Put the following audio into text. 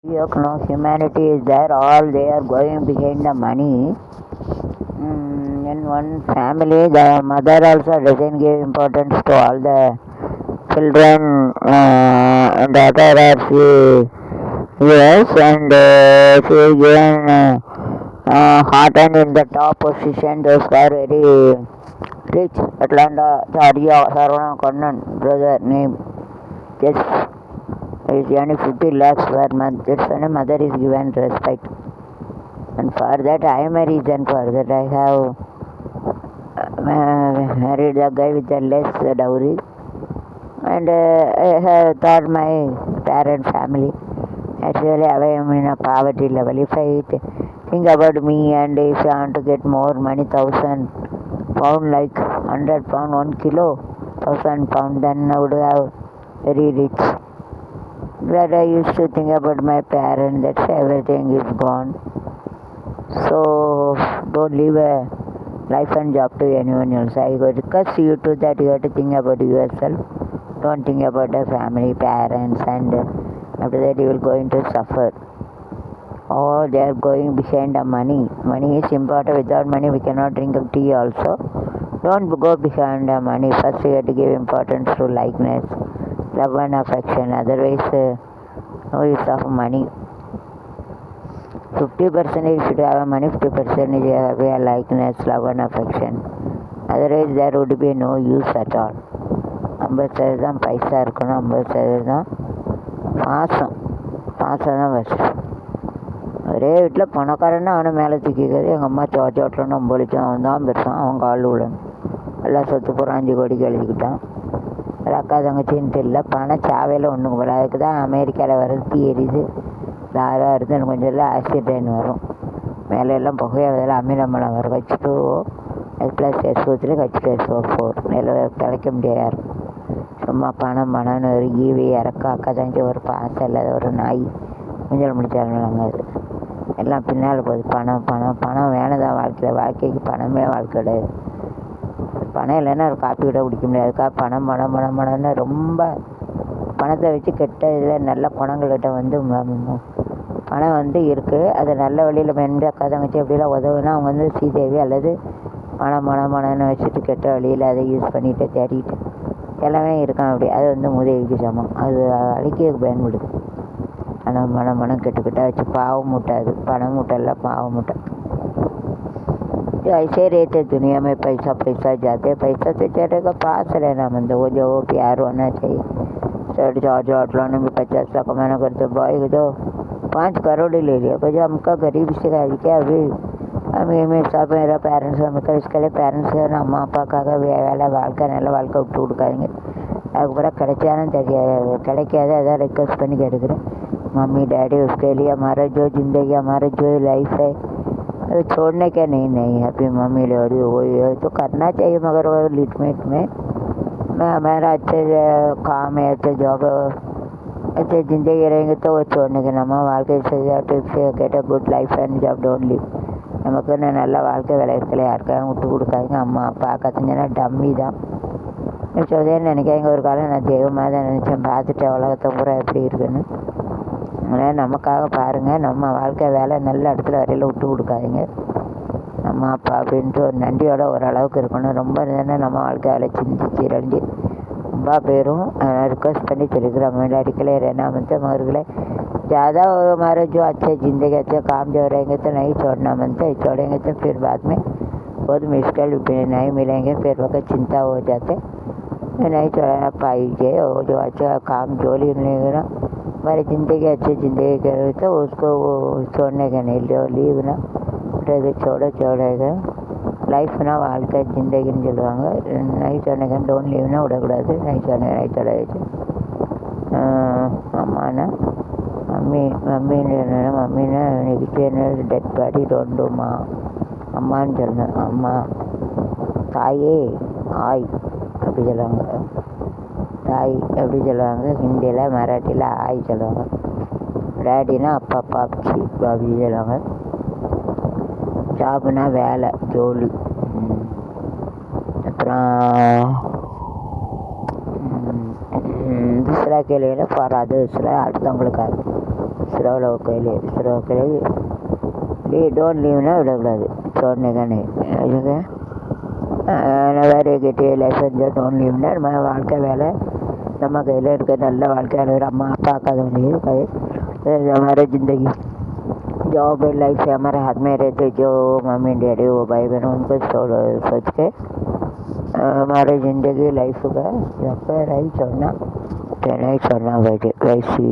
Yok, no, humanity is there, all they are going behind the money. In one family, the mother also doesn't give importance to all the children, and the other are yes, and she is given hot and in the top position, those are very rich. Atlanta, Georgia, Sarvana Kannan, brother name, yes. Is earning 50 lakhs per month. That's when a mother is given respect. And for that, I am a reason for that. I have married a guy with a less dowry. And I have taught my parent family. Actually, I am in a poverty level. If I think about me and if I want to get more money, 1,000 pound, like 100 pound, 1 kilo, 1,000 pound, then I would have very rich. Where I used to think about my parents, that everything is gone. So don't leave a life and job to anyone else. I got to curse you to that. You have to think about yourself. Don't think about the family, parents, and after that you will going to suffer. Oh, they are going behind the money. Money is important. Without money, we cannot drink a tea also. Don't go behind the money. First, you have to give importance to likeness, love and affection. Otherwise, no use of money. 50% should have money, 50% you have a likeness, love and affection. Otherwise, there would be no use at all. 50% தான் பைசா இருக்கணும், 50% தான் பாசம். பாசம் தான் first. ஒரே வீட்டில் பணக்காரன்னா அவனை மேலே தூக்கிக்கிறது. எங்கள் அம்மா சோட்டோட்டில் நம்பளிச்சான், அவன் தான் பெருசான், அவன் கால் விழணும். எல்லாம் சொத்து போகிறான், 5 கோடிக்கு எழுதிக்கிட்டான். ஒரு அக்கா தங்கச்சின்ட்டு இல்லை, பணம் சாவையில் ஒன்றுக்கு போல. அதுக்கு தான் அமெரிக்காவில் வர்றது தீ எரியுது, தாராக இருந்து எனக்கு கொஞ்சம் எல்லாம் ஆக்சிடென்ட் வரும். மேலே எல்லாம் புகையாவதில் அமிலமலம் வரும். H2O +SO3 H2SO4 மேலே பிழைக்க முடியாது. சும்மா பணம் பணம்னு ஒரு ஈவி இறக்க அக்கா தங்கச்சி ஒரு பாசம் இல்லாத ஒரு நாய் கொஞ்சம் முடிச்சாங்க. அது எல்லாம் பின்னால் போகுது. பணம் பணம் பணம் வேணுதான் வாழ்க்கையில். வாழ்க்கைக்கு பணமே வாழ்க்கை கிடையாது. பணம் இல்லைன்னா ஒரு காப்பி கூட குடிக்க முடியாது. அதுக்காக பணம் பணம் பணம் பணம்னு ரொம்ப பணத்தை வச்சு கெட்ட இதில் நல்ல குணங்கள்கிட்ட பணம் இருக்குது. அது நல்ல வழியில் எந்த அக்கா தங்கச்சி அப்படிலாம் உதவுனா அவங்க ஸ்ரீதேவி அல்லது பணம்னு வச்சுட்டு கெட்ட வழியில் அதை யூஸ் பண்ணிட்டு தேடிட்டு எல்லாமே இருக்கான். அப்படி அது மூதேவிக்கு சமம். அது அழிக்கிறதுக்கு பயன்படுது. பணம் கெட்டுக்கிட்ட வச்சு பாவம் மூட்டை. அது பணம் மூட்டை இல்லை, பாவம் மூட்டை. ऐसे रहते दुनिया में, पैसा जाते, पैसा से चेहरे का पास रहना बनता. वो जो प्यार होना चाहिए. शर्ट जॉर्ज लाने में 50 लाख कमाना करते भाई तो 5 करोड़ ही ले लिया. कुछ हमका गरीब से क्या अभी हमें सब मेरा पेरेंट्स हमें इसके लिए पेरेंट्स अम्मा अप्पाக்காக வேலை வாழ்க்கை நல்ல வாழ்க்கை விட்டு கொடுக்காதீங்க. அதுக்கப்புறம் கிடைச்சாலும் கிடைக்காத அதான் रिक्वेस्ट பண்ணி கேட்டுக்கிறேன். मम्मी डैडी उसके लिए हमारा जो ज़िंदगी हमारा जो लाइफ है छोड़ने का नहीं अभी मम्मी डैडी वही है तो करना चाहिए, मगर वो लिमिट में. हमारा अच्छे काम है, अच्छे जॉब, अच्छे ज़िंदगी रहेंगे तो वो छोड़ने के நம்ம வாழ்க்கை கேட்ட good life and job don't leave. நமக்கு நல்ல வாழ்க்கை விளையாட்டுல யாருக்காக விட்டு கொடுக்காதீங்க. அம்மா அப்பா கற்றுங்கன்னா டம்மி தான் சொல்லுதேன்னு நினைக்காங்க. ஒரு காலம் நான் தெய்வமாக தான் நினச்சேன். பார்த்துட்டேன் உலகத்தை பூரா எப்படி இருக்குன்னு. அதனால் நமக்காக பாருங்கள். நம்ம வாழ்க்கை வேலை நல்ல இடத்துல வரையில் விட்டு கொடுக்காதீங்க. அம்மா அப்பா அப்படின்ட்டு ஒரு நன்றியோட ஓரளவுக்கு இருக்கணும். ரொம்ப இருந்ததுன்னா நம்ம வாழ்க்கை வேலை சீரழிஞ்சு ரொம்ப பேரும் रिक्वेस्ट பண்ணி சொல்லிக்கிறோம். मेरा के लिए रहना बनता मगर के लिए ज़्यादा हमारे जो अच्छे ज़िंदगी अच्छे काम जो रहेंगे तो नहीं छोड़ना बनता. छोड़ेंगे तो फिर बाद में बहुत मुश्किल नहीं मिलेंगे. फिर वक्त चिंता हो जाते. नहीं छोड़ना पाइए. वो जो अच्छा काम जोली लेंगे ना हमारी ज़िंदगी अच्छी ज़िंदगी करे तो उसको वो छोड़ने का नहीं लीव ना छोड़ेगा லைஃப்னா வாழ்க்கை ஜிந்தகின்னு சொல்லுவாங்க. நைட் சொன்னேங்க டோன்ட் லீவ்னா விடக்கூடாது. நைட் சொன்னேன் அம்மானா மம்மின்னு சொன்னேன்னா மம்மின்னா நெக்ஸ்ட் டெட் பாடி டோன்டுமா அம்மான்னு சொன்னேன். அம்மா தாயே ஆய் அப்படி சொல்லுவாங்க. தாய் எப்படி சொல்லுவாங்க ஹிந்தியில், மராட்டியில் ஆய் சொல்லுவாங்க. டேடினா அப்பா பாப்சி பாபி சொல்லுவாங்க. ஜாப்னா வேலை ஜோலி. அப்புறம் दूसरा के लिए ஃபார் அதர்ஸில் அடுத்தவங்களுக்காக. விசிறாவில் உட்காந்து விசிறா உட்காந்து டோன்ட் லீவ்னா விடக்கூடாது சொன்னேங்கன்னு அதுக்கு வேறு கிட்டே லைஃப் என்ஜாய் டோன்ட் லீவ்னா நம்ம வாழ்க்கை வேலை நம்ம கையில் இருக்க நல்ல வாழ்க்கையில் ஒரு अम्मा पापा का हमारे ज़िंदगी जॉब लाइफ हमारे हाथ में रहते जो मम्मी डैडी वो भाई बहन उनको सोच के हमारे ज़िंदगी लाइफ का नहीं छोड़ना भाई वैसी